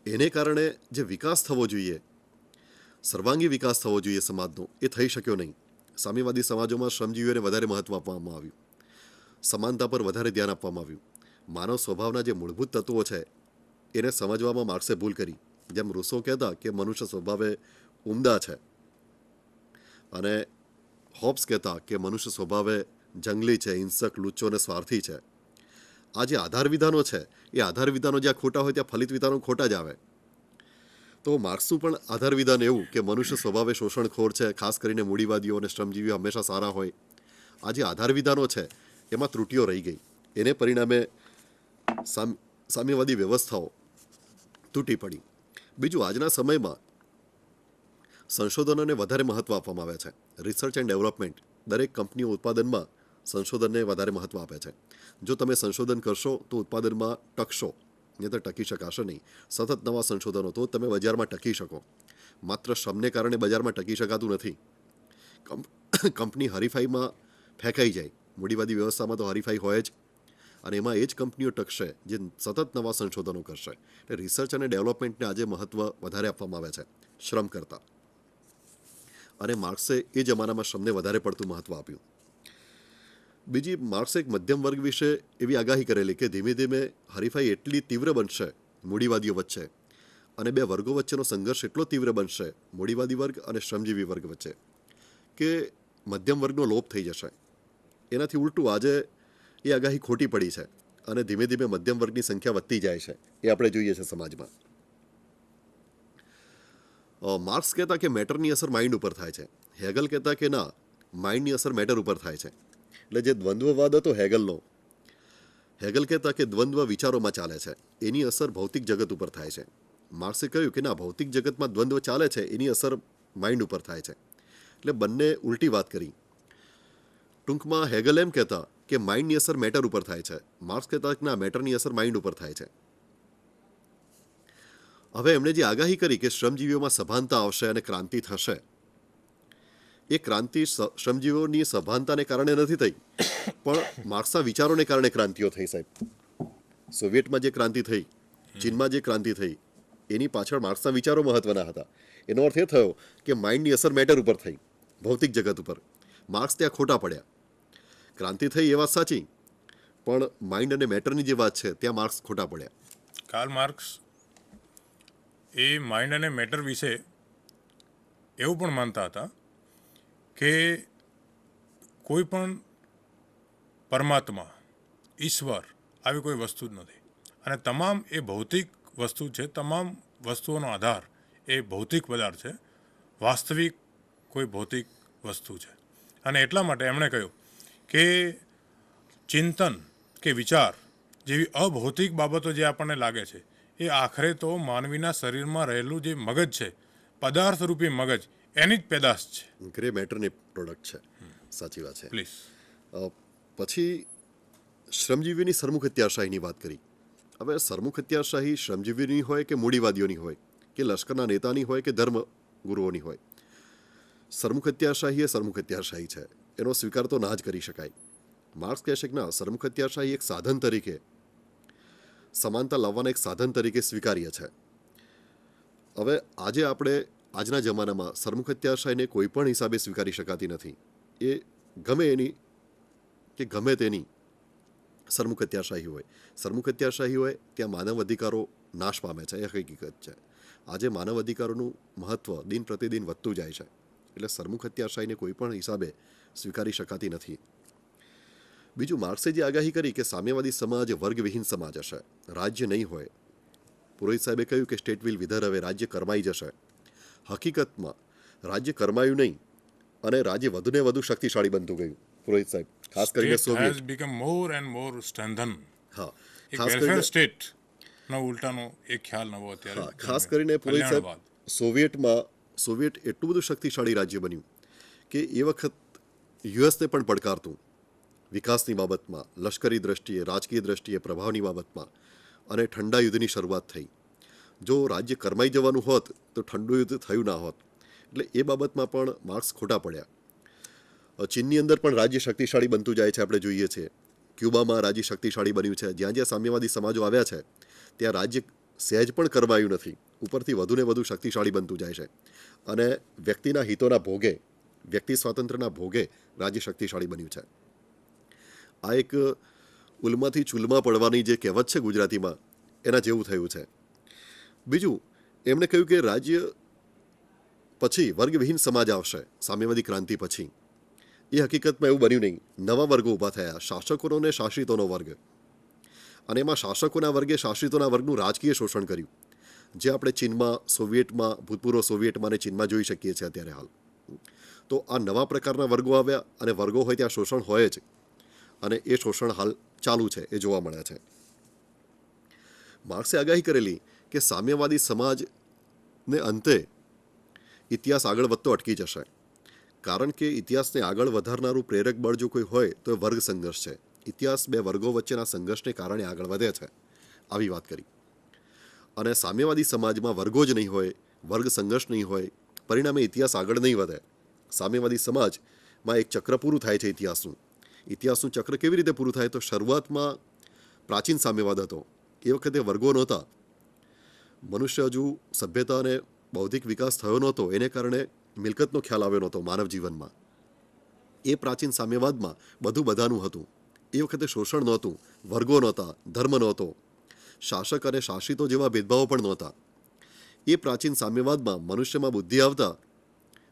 એને કારણે જે વિકાસ થવો જોઈએ, સર્વાંગી વિકાસ થવો જોઈએ સમાજનો, એ થઈ શક્યો નહીં. સામ્યવાદી સમાજોમાં શ્રમજીવીઓને વધારે મહત્ત્વ આપવામાં આવ્યું, સમાનતા પર વધારે ધ્યાન આપવામાં આવ્યું. માનવ સ્વભાવના જે મૂળભૂત તત્વો છે એને સમજવામાં માર્ક્સે ભૂલ કરી. જેમ રૂસો કહેતા કે મનુષ્ય સ્વભાવે ઉમદા છે, અને હોબ્સ કહેતા કે મનુષ્ય સ્વભાવે જંગલી છે, હિંસક, લુચ્ચો અને સ્વાર્થી છે. આ જે આધાર વિધાનો છે, એ આધાર વિધાનો જ્યાં ખોટા હોય ત્યાં ફલિત વિધાનો ખોટા જ આવે. તો માર્ક્સનું પણ આધાર વિધાન એવું કે મનુષ્ય સ્વભાવે શોષણખોર છે, ખાસ કરીને મૂડીવાદીઓ અને શ્રમજીવીઓ હંમેશા સારા હોય. આ જે આધાર વિધાનો છે એમાં ત્રુટીઓ રહી ગઈ. એને પરિણામે સામ્યવાદી વ્યવસ્થાઓ તૂટી પડી. બીજું, આજના સમયમાં સંશોધનોને વધારે મહત્ત્વ આપવામાં આવે છે. રિસર્ચ એન્ડ ડેવલપમેન્ટ, દરેક કંપનીઓ ઉત્પાદનમાં સંશોધનને વધારે મહત્ત્વ આપે છે. જો તમે સંશોધન કરશો તો ઉત્પાદનમાં ટકશો, નહીં તો ટકી શકાશે નહીં. સતત નવા સંશોધનો, તો તમે બજારમાં ટકી શકો. માત્ર શ્રમને કારણે બજારમાં ટકી શકાતું નથી. કંપની હરીફાઈમાં ફેંકાઈ જાય. મૂડીવાદી વ્યવસ્થામાં તો હરીફાઈ હોય જ, અને એમાં એ જ કંપનીઓ ટકશે જે સતત નવા સંશોધનો કરશે. એટલે રિસર્ચ અને ડેવલપમેન્ટને આજે મહત્ત્વ વધારે આપવામાં આવે છે શ્રમ કરતાં. અને માર્ક્સે એ જમાનામાં શ્રમને વધારે પડતું મહત્ત્વ આપ્યું. બીજી, માર્ક્સે એક મધ્યમ વર્ગ વિશે એવી આગાહી કરેલી કે ધીમે ધીમે હરીફાઈ એટલી તીવ્ર બનશે મૂડીવાદીઓ વચ્ચે, અને બે વર્ગો વચ્ચેનો સંઘર્ષ એટલો તીવ્ર બનશે મૂડીવાદી વર્ગ અને શ્રમજીવી વર્ગ વચ્ચે, કે મધ્યમ વર્ગનો લોપ થઈ જશે. એનાથી ઉલટું આજે એ આગાહી ખોટી પડી છે, અને ધીમે ધીમે મધ્યમ વર્ગની સંખ્યા વધતી જાય છે. એ આપણે જોઈએ છે સમાજમાં. માર્ક્સ કહેતા કે મેટરની અસર માઇન્ડ ઉપર થાય છે. હેગલ કહેતા કે ના, માઇન્ડની અસર મેટર ઉપર થાય છે. એટલે જે દ્વંદ્વવાદ હતો હેગલનો, હેગલ કહેતા કે દ્વંદ્વ વિચારોમાં ચાલે છે, એની અસર ભૌતિક જગત ઉપર થાય છે. માર્ક્સે કહ્યું કે ના, ભૌતિક જગતમાં દ્વંદ્વ ચાલે છે, એની અસર માઇન્ડ ઉપર થાય છે. એટલે બંને ઉલટી વાત કરી. ટૂંકમાં હેગલ એમ કહેતા કે માઇન્ડની અસર મેટર ઉપર થાય છે. માર્ક્સ કહેતા કે ના, મેટરની અસર માઇન્ડ ઉપર થાય છે. હવે એમણે જે આગાહી કરી કે શ્રમજીવીઓમાં સભાનતા આવશે અને ક્રાંતિ થશે, એ ક્રાંતિ શ્રમજીવીઓની સભાનતાને કારણે નથી થઈ, પણ માર્ક્સના વિચારોને કારણે ક્રાંતિઓ થઈ. સાહેબ, સોવિયટમાં જે ક્રાંતિ થઈ, ચીનમાં જે ક્રાંતિ થઈ, એની પાછળ માર્ક્સના વિચારો મહત્વના હતા. એનો અર્થ એ થયો કે માઇન્ડની અસર મેટર ઉપર થઈ, ભૌતિક જગત ઉપર. માર્ક્સ ત્યાં ખોટા પડ્યા. ક્રાંતિ થઈ એ વાત સાચી, પણ માઇન્ડ અને મેટરની જે વાત છે ત્યાં માર્ક્સ ખોટા પડ્યા. કાર્લ માર્ક્સ એ માઇન્ડ અને મેટર વિશે એવું પણ માનતા હતા કે કોઈ પણ પરમાત્મા, ઈશ્વર આવી કોઈ વસ્તુ જ નથી, અને તમામ એ ભૌતિક વસ્તુ છે. તમામ વસ્તુઓનો આધાર એ ભૌતિક પદાર્થ છે, વાસ્તવિક કોઈ ભૌતિક વસ્તુ છે. અને એટલા માટે એમણે કહ્યું કે ચિંતન કે વિચાર જેવી અભૌતિક બાબતો જે આપણને લાગે છે, એ આખરે તો માનવીના શરીરમાં રહેલું જે મગજ છે, પદાર્થરૂપી મગજ, એની જ પેદાશ છે. ગ્રે મેટરની પ્રોડક્ટ છે. સાચી વાત છે. પ્લીઝ. પછી શ્રમજીવીની સરમુખ હત્યાશાહીની વાત કરી. હવે સરમુખ હત્યાશાહી શ્રમજીવીની હોય કે મૂડીવાદીઓની હોય, કે લશ્કરના નેતાની હોય કે ધર્મ ગુરુઓની હોય, સરમુખ હત્યાશાહી એ સરમુખ હત્યાશાહી છે. એનો સ્વીકાર તો ના જ કરી શકાય. માર્ક્સ કહેશે કે ના, સરમુખ હત્યાશાહી એક સાધન તરીકે, સમાનતા લાવવાના એક સાધન તરીકે સ્વીકાર્ય છે. હવે આજે આપણે આજના જમાનામાં સરમુખ હત્યાશાહીને કોઈ પણ હિસાબે સ્વીકારી શકાતી નથી. એ ગમે એની કે ગમે તેની સરમુખ હત્યાશાહી હોય. સરમુખ હત્યાશાહી હોય ત્યાં માનવ અધિકારો નાશ પામે છે, એ હકીકત છે. આજે માનવ અધિકારોનું મહત્ત્વ દિન પ્રતિદિન વધતું જાય છે. એટલે સરમુખ હત્યાશાહીને કોઈ પણ હિસાબે સ્વીકારી શકાતી નથી. બીજું, માર્ક્સે જે આગાહી કરી કે સામ્યવાદી સમાજ વર્ગવિહીન સમાજ હશે, રાજ્ય નહીં હોય. પુરોહિત સાહેબે કહ્યું કે સ્ટેટ વિલ વિધર, હવે રાજ્ય કરમાઈ જશે. હકીકતમાં રાજ્ય કરમાયું નહીં, અને રાજ્ય વધુને વધુ શક્તિશાળી બનતું ગયું. પુરોહિત સાહેબ, ખાસ કરીને સોવિયત, હા, ખાસ કરીને સ્ટેટનો ઉલટાનો એક ખ્યાલ નવો અત્યારે, ખાસ કરીને પુરોહિત સાહેબ, સોવિયટ એટલું બધું શક્તિશાળી રાજ્ય બન્યું કે એ વખત યુએસને પણ પડકારતું, વિકાસની બાબતમાં, લશ્કરી દ્રષ્ટિએ, રાજકીય દ્રષ્ટિએ, પ્રભાવની બાબતમાં. અને ઠંડા યુદ્ધની શરૂઆત થઈ. જો રાજ્ય કરમાઈ જવાનું હોત તો ઠંડુ યુદ્ધ થયું ના હોત. એટલે એ બાબતમાં પણ માર્ક્સ ખોટા પડ્યા. ચીનની અંદર પણ રાજ્ય શક્તિશાળી બનતું જાય છે, આપણે જોઈએ છીએ. ક્યુબામાં રાજ્ય શક્તિશાળી બન્યું છે. જ્યાં જ્યાં સામ્યવાદી સમાજો આવ્યા છે ત્યાં રાજ્ય સહેજ પણ કરવાયું નથી, ઉપરથી વધુને વધુ શક્તિશાળી બનતું જાય છે અને વ્યક્તિના હિતોના ભોગે, વ્યક્તિ સ્વાતંત્ર્યના ભોગે રાજ્ય શક્તિશાળી બન્યું છે. આ એક ઉલમાંથી ચૂલમાં પડવાની જે કહેવત છે ગુજરાતીમાં, એના જેવું થયું છે. બીજું, એમણે કહ્યું કે રાજ્ય પછી વર્ગવિહીન સમાજ આવશે સામ્યવાદી ક્રાંતિ પછી. એ હકીકતમાં એવું બન્યું નહીં. નવા વર્ગો ઊભા થયા, શાસકોનો અને શાસિતોનો વર્ગ. અને એમાં શાસકોના વર્ગે શાસિતોના વર્ગનું રાજકીય શોષણ કર્યું, જે આપણે ચીનમાં, સોવિયેટમાં, ભૂતપૂર્વ સોવિયેટમાં અને ચીનમાં જોઈ શકીએ છીએ અત્યારે હાલ. તો આ નવા પ્રકારના વર્ગો આવ્યા અને વર્ગો હોય ત્યાં શોષણ હોય જ, અને એ શોષણ હાલ ચાલુ છે, એ જોવા મળે છે. માર્ક્સે આગાહી કરેલી કે સામ્યવાદી સમાજને અંતે ઇતિહાસ આગળ વધતો અટકી જશે, કારણ કે ઇતિહાસને આગળ વધારનારું પ્રેરક બળ જો કોઈ હોય તો એ વર્ગ સંઘર્ષ છે. ઇતિહાસ બે વર્ગો વચ્ચેના સંઘર્ષને કારણે આગળ વધે છે, આવી વાત કરી. અને સામ્યવાદી સમાજમાં વર્ગો જ નહીં હોય, વર્ગ સંઘર્ષ નહીં હોય, પરિણામે ઇતિહાસ આગળ નહીં વધે. સામ્યવાદી સમાજમાં એક ચક્ર પૂરું થાય છે ઇતિહાસનું. ઇતિહાસનું ચક્ર કેવી રીતે પૂરું થાય? તો શરૂઆતમાં પ્રાચીન સામ્યવાદ હતો. એ વખતે વર્ગો નહોતા. મનુષ્ય હજુ સભ્યતા અને બૌદ્ધિક વિકાસ થયો નહોતો, એને કારણે મિલકતનો ખ્યાલ આવ્યો નહોતો માનવ જીવનમાં. એ પ્રાચીન સામ્યવાદમાં બધું બધાનું હતું. એ વખતે શોષણ નહોતું, વર્ગો નહોતા, ધર્મ નહોતો, શાસક અને શાસિતો જેવા ભેદભાવો પણ નહોતા. એ પ્રાચીન સામ્યવાદમાં મનુષ્યમાં બુદ્ધિ આવતા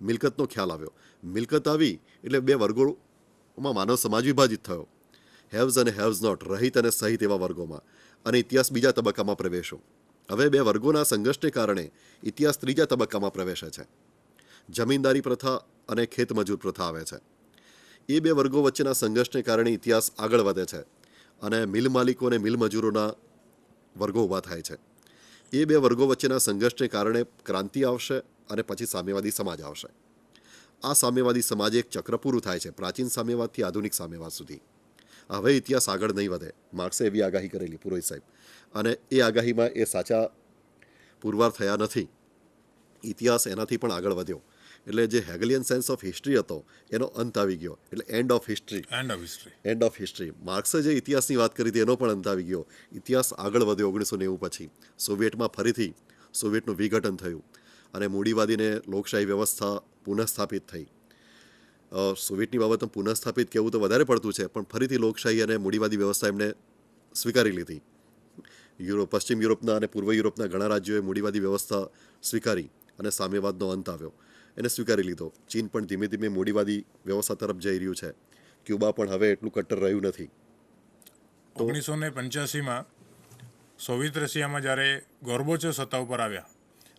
મિલકતનો ખ્યાલ આવ્યો. મિલકત આવી એટલે બે વર્ગોમાં માનવ સમાજ વિભાજિત થયો, હેવ્સ અને હેવ્સ નોટ, રહિત અને સહિત એવા વર્ગોમાં. અને ઇતિહાસ બીજા તબક્કામાં પ્રવેશ્યો. હવે બે વર્ગોના સંઘર્ષને કારણે ઇતિહાસ ત્રીજા તબક્કામાં પ્રવેશે છે. જમીનદારી પ્રથા અને ખેતમજૂર પ્રથા આવે છે. એ બે વર્ગો વચ્ચેના સંઘર્ષને કારણે ઇતિહાસ આગળ વધે છે અને મિલ માલિકો અને મિલ મજૂરોના વર્ગો ઊભા થાય છે. એ બે વર્ગો વચ્ચેના સંઘર્ષને કારણે ક્રાંતિ આવશે અને પછી સામ્યવાદી સમાજ આવશે. આ સામ્યવાદી સમાજે એક ચક્ર પૂરું થાય છે, પ્રાચીન સામ્યવાદથી આધુનિક સામ્યવાદ સુધી. હવે ઇતિહાસ આગળ નહીં વધે. માર્ક્સે એવી આગાહી કરેલી, પુરોહિત સાહેબ, અને એ આગાહીમાં એ સાચા પુરવાર થયા નથી. ઇતિહાસ એનાથી પણ આગળ વધ્યો. એટલે જે હેગલિયન સેન્સ ઓફ હિસ્ટ્રી હતો એનો અંત આવી ગયો, એટલે end of history. End of history. માર્ક્સે જે ઇતિહાસની વાત કરી હતી એનો પણ અંત આવી ગયો. ઇતિહાસ આગળ વધ્યો 1990 પછી. સોવિયેટમાં ફરીથી સોવિયેટનું વિઘટન થયું અને મૂડીવાદીને લોકશાહી વ્યવસ્થા પુનઃસ્થાપિત થઈ. સોવિયેટની બાબતમાં પુનઃસ્થાપિત કહેવું તો વધારે પડતું છે, પણ ફરીથી લોકશાહી અને મૂડીવાદી વ્યવસ્થા એમને સ્વીકારી લીધી. પશ્ચિમ યુરોપના અને પૂર્વ યુરોપના ઘણા રાજ્યોએ મૂડીવાદી વ્યવસ્થા સ્વીકારી અને સામ્યવાદનો અંત આવ્યો, એને સ્વીકારી લીધો. ચીન પણ ધીમે ધીમે મૂડીવાદી વ્યવસ્થા તરફ જઈ રહ્યું છે. ક્યુબા પણ હવે એટલું કટ્ટર રહ્યું નથી. 1985માં સોવિયત રશિયામાં જ્યારે ગોર્બોચેવ સત્તા ઉપર આવ્યા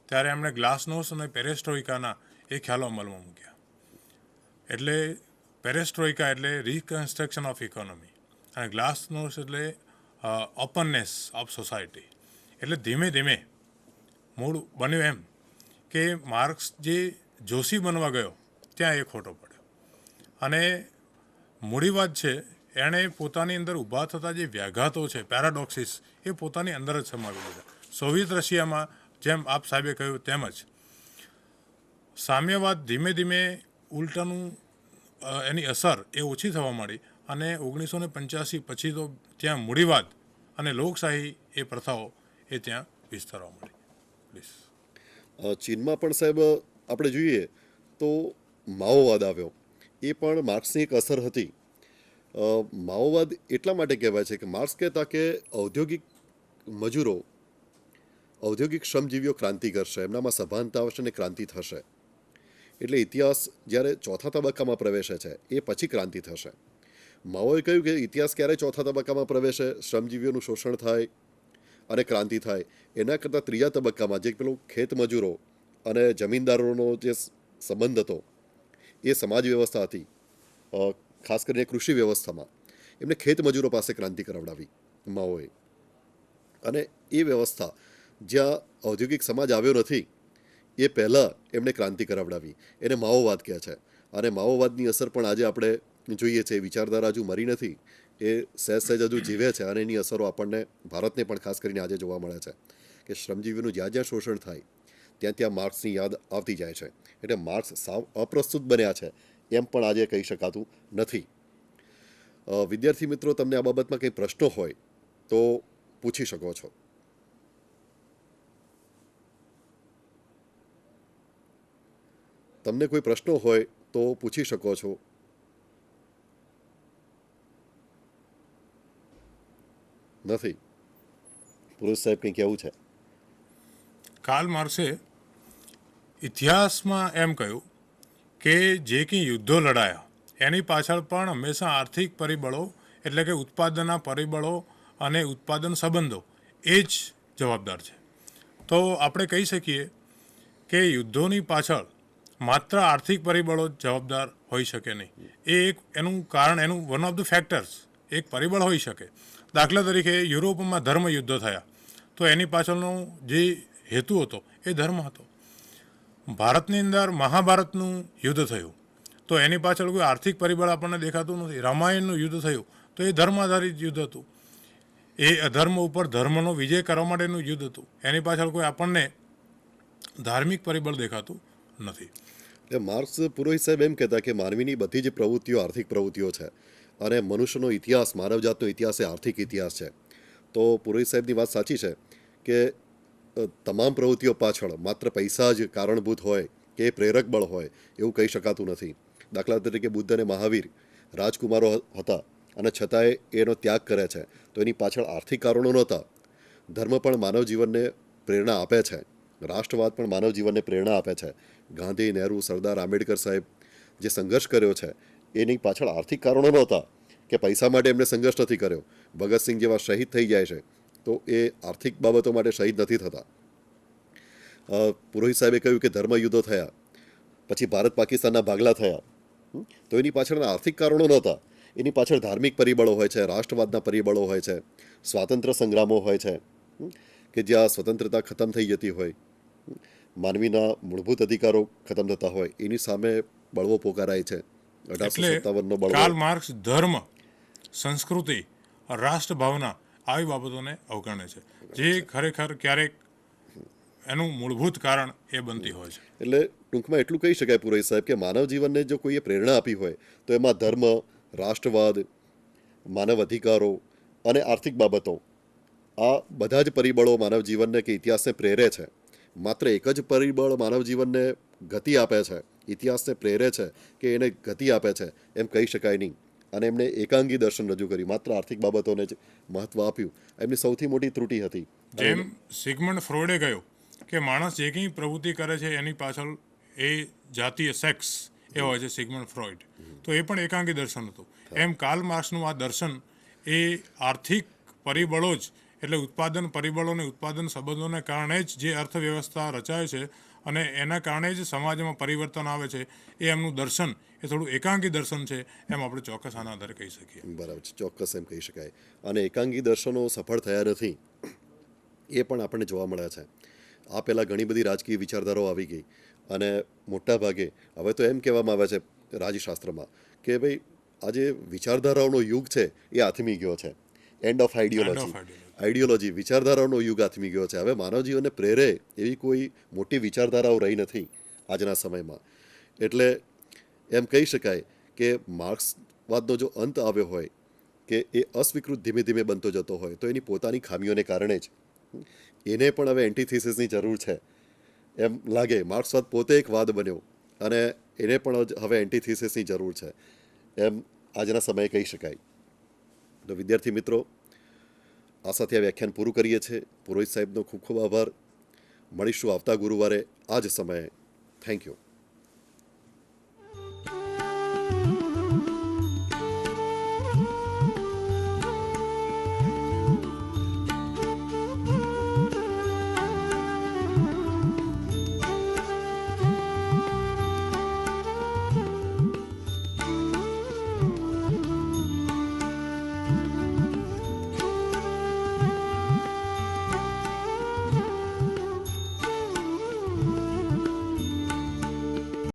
ત્યારે એમણે ગ્લાસનોસ્ટ અને પેરેસ્ટ્રોઇકાના એ ખ્યાલો અમલમાં મૂક્યા. એટલે પેરેસ્ટ્રોઇકા એટલે રિકન્સ્ટ્રક્શન ઓફ ઇકોનોમી અને ગ્લાસનોસ્ટ એટલે ઓપનનેસ ઓફ સોસાયટી. એટલે ધીમે ધીમે મૂળ બન્યું એમ કે માર્ક્સ જે જોશી બનવા ગયો ત્યાં એ ખોટો પડ્યો અને મૂડીવાદ છે એણે પોતાની અંદર ઊભા થતા જે વ્યાઘાતો છે, પેરાડોક્સિસ, એ પોતાની અંદર જ સમાવી લીધા. સોવિયત રશિયામાં જેમ આપ સાહેબે કહ્યું તેમજ સામ્યવાદ ધીમે ધીમે ઉલટાનું એની અસર એ ઓછી થવા માંડી અને 1985 પછી તો ત્યાં મૂડીવાદ અને લોકશાહી એ પ્રથાઓ એ ત્યાં વિસ્તારવા માંડી. પ્લીઝ. ચીનમાં પણ સાહેબ આપણે જોઈએ તો માઓવાદ આવ્યો. એ પણ માર્ક્સની એક અસર હતી. માઓવાદ એટલા માટે કહેવાય છે કે માર્ક્સ કહેતા કે ઔદ્યોગિક મજૂરો, ઔદ્યોગિક શ્રમજીવીઓ ક્રાંતિ કરશે, એમનામાં સભાનતા આવશે અને ક્રાંતિ થશે. એટલે ઇતિહાસ જ્યારે ચોથા તબક્કામાં પ્રવેશે છે એ પછી ક્રાંતિ થશે. માઓએ કહ્યું કે ઇતિહાસ ક્યારે ચોથા તબક્કામાં પ્રવેશે? શ્રમજીવીઓનું શોષણ થાય અને ક્રાંતિ થાય. એના કરતાં ત્રીજા તબક્કામાં જે પેલું ખેત મજૂરો અને જમીનદારોનો જે સંબંધ હતો, એ સમાજ વ્યવસ્થા હતી, ખાસ કરીને કૃષિ વ્યવસ્થામાં એમને ખેત મજૂરો પાસે ક્રાંતિ કરાવડાવી માઓએ. અને એ વ્યવસ્થા જ્યાં ઔદ્યોગિક સમાજ આવ્યો નથી એ પહેલાં એમણે ક્રાંતિ કરાવડાવી. એને માઓવાદ કહે છે. અને માઓવાદની અસર પણ આજે આપણે જોઈએ છે. વિચારધારા હજુ મરી નથી, એ સહેજ સહેજ હજુ જીવે છે અને એની અસરો આપણને ભારતને પણ ખાસ કરીને આજે જોવા મળે છે કે શ્રમજીવીનું જ્યાં જ્યાં શોષણ થાય ત્યાં ત્યાં માર્ક્સની યાદ આવતી જાય છે. એટલે માર્ક્સ સાવ અપ્રસ્તુત બન્યા છે એમ પણ આજે કહી શકાતું નથી. વિદ્યાર્થી મિત્રો, તમને આ બાબતમાં કંઈ પ્રશ્નો હોય તો પૂછી શકો છો. તમને કોઈ પ્રશ્નો હોય તો પૂછી શકો છો. નથી? પુરુષ સાહેબ કંઈ કહેવું છે? કાર્લ માર્ક્સે ઇતિહાસમાં એમ કહ્યું કે જે કંઈ યુદ્ધો લડાયા એની પાછળ પણ હંમેશા આર્થિક પરિબળો એટલે કે ઉત્પાદનના પરિબળો અને ઉત્પાદન સંબંધો એ જ જવાબદાર છે. તો આપણે કહી શકીએ કે યુદ્ધોની પાછળ માત્ર આર્થિક પરિબળો જ જવાબદાર હોઈ શકે નહીં. એ એક એનું કારણ, એનું વન ઓફ ધ ફેક્ટર્સ, એક પરિબળ હોઈ શકે. દાખલા તરીકે યુરોપમાં ધર્મ યુદ્ધો થયા તો એની પાછળનો જે હેતુ હતો એ ધર્મ હતો. ભારતની અંદર મહાભારતનું યુદ્ધ થયું તો એની પાછળ કોઈ આર્થિક પરિબળ આપણને દેખાતું નથી. રામાયણનું યુદ્ધ થયું તો એ ધર્મ આધારિત યુદ્ધ હતું. એ અધર્મ ઉપર ધર્મનો વિજય કરવા માટેનું યુદ્ધ હતું. એની પાછળ કોઈ આપણને ધાર્મિક પરિબળ દેખાતું નથી. એટલે માર્ક્સ પુરોહિત સાહેબ એમ કહેતા કે માનવીની બધી જ પ્રવૃત્તિઓ આર્થિક પ્રવૃત્તિઓ છે અને મનુષ્યનો ઇતિહાસ, માનવજાતનો ઇતિહાસ એ આર્થિક ઇતિહાસ છે. તો પુરોહિત સાહેબની વાત સાચી છે કે તમામ પ્રવૃત્તિઓ પાછળ માત્ર પૈસા જ કારણભૂત હોય કે પ્રેરક બળ હોય એવું કહી શકાતું નથી. દાખલા તરીકે બુદ્ધ અને મહાવીર રાજકુમારો હતા અને છતાંય એનો ત્યાગ કરે છે તો એની પાછળ આર્થિક કારણો નહોતા. ધર્મ પણ માનવ જીવનને પ્રેરણા આપે છે. રાષ્ટ્રવાદ પણ માનવ જીવનને પ્રેરણા આપે છે. ગાંધી, નહેરુ, સરદાર આંબેડકર સાહેબ જે સંઘર્ષ કર્યો છે એની પાછળ આર્થિક કારણો નહોતા કે પૈસા માટે એમને સંઘર્ષ નથી કર્યો. ભગતસિંહ જેવા શહીદ થઈ જાય છે તો એ આર્થિક બાબતો માટે શહીદ નથી થતા. પુરોહિત સાહેબે કહ્યું કે ધર્મ યુદ્ધો થયા, પછી ભારત પાકિસ્તાનના ભાગલા થયા, તો એની પાછળના આર્થિક કારણો નહોતા. એની પાછળ ધાર્મિક પરિબળો હોય છે, રાષ્ટ્રવાદના પરિબળો હોય છે, સ્વાતંત્ર્ય સંગ્રામો હોય છે કે જ્યાં સ્વતંત્રતા ખતમ થઈ જતી હોય, માનવીના મૂળભૂત અધિકારો ખતમ થતા હોય, એની સામે બળવો પોકારાય છે. 1857 નો બળવો. કાર્લ માર્ક્સ ધર્મ, સંસ્કૃતિ, રાષ્ટ્રભાવના આવી બાબતોને અવગણે છે જે ખરેખર ક્યારેક એનું મૂળભૂત કારણ એ બનતી હોય છે. એટલે ટૂંકમાં એટલું કહી શકાય પુરોહિત સાહેબ કે માનવ જીવનને જો કોઈએ પ્રેરણા આપી હોય તો એમાં ધર્મ, રાષ્ટ્રવાદ, માનવ અધિકારો અને આર્થિક બાબતો, આ બધા જ પરિબળો માનવ જીવનને કે ઇતિહાસને પ્રેરે છે. માત્ર એક જ પરિબળ માનવ જીવનને ગતિ આપે છે, ઇતિહાસને પ્રેરે છે કે એને ગતિ આપે છે એમ કહી શકાય નહીં. અને એમણે એકાંગી દર્શન રજૂ કર્યું, માત્ર આર્થિક બાબતોને જ મહત્વ આપ્યું. એમની સૌથી મોટી ત્રુટિ હતી. જેમ સિગમન્ડ ફ્રોઈડે કહ્યું કે માણસ જે કંઈ પ્રવૃત્તિ કરે છે એની પાછળ એ જાતીય સેક્સ એ હોય છે, સિગમન્ડ ફ્રોઈડ. તો એ પણ એકાંગી દર્શન હતું. એમ કાર્લ માર્ક્સનું આ દર્શન એ આર્થિક પરિબળો જ એટલે ઉત્પાદન પરિબળો અને ઉત્પાદન સંબંધોને કારણે જ જે અર્થવ્યવસ્થા રચાય છે અને એના કારણે જ સમાજમાં પરિવર્તન આવે છે, એ એમનું દર્શન એ થોડું એકાંગી દર્શન છે એમ આપણે ચોક્કસ આના આધારે કહી શકીએ. બરાબર છે, ચોક્કસ એમ કહી શકાય. અને એકાંગી દર્શનો સફળ થયા નથી એ પણ આપણને જોવા મળે છે. આ પહેલાં ઘણી બધી રાજકીય વિચારધારાઓ આવી ગઈ અને મોટા ભાગે હવે તો એમ કહેવામાં આવે છે રાજશાસ્ત્રમાં કે ભાઈ આ જે વિચારધારાઓનો યુગ છે એ આથમી ગયો છે. એન્ડ ઓફ આઈડિયોલોજી, વિચારધારાઓનો યુગ આથમી ગયો છે. હવે માનવ જીવનને પ્રેરે એવી કોઈ મોટી વિચારધારાઓ રહી નથી આજના સમયમાં. એટલે એમ કહી શકાય કે માર્ક્સવાદનો જો અંત આવ્યો હોય કે એ અસ્વીકૃત ધીમે ધીમે બનતો જતો હોય તો એની પોતાની ખામીઓને કારણે જ. એને પણ હવે એન્ટીથીસિસની જરૂર છે એમ લાગે. માર્ક્સવાદ પોતે એક વાદ બન્યો અને એને પણ હવે એન્ટીથીસિસની જરૂર છે એમ આજના સમયે કહી શકાય. તો વિદ્યાર્થી મિત્રો, આ સાથે આ વ્યાખ્યાન પૂરું કરીએ છીએ. પુરોહિત સાહેબનો ખૂબ ખૂબ આભાર. મળીશું આવતા ગુરુવારે આ જ સમયે. Thank you.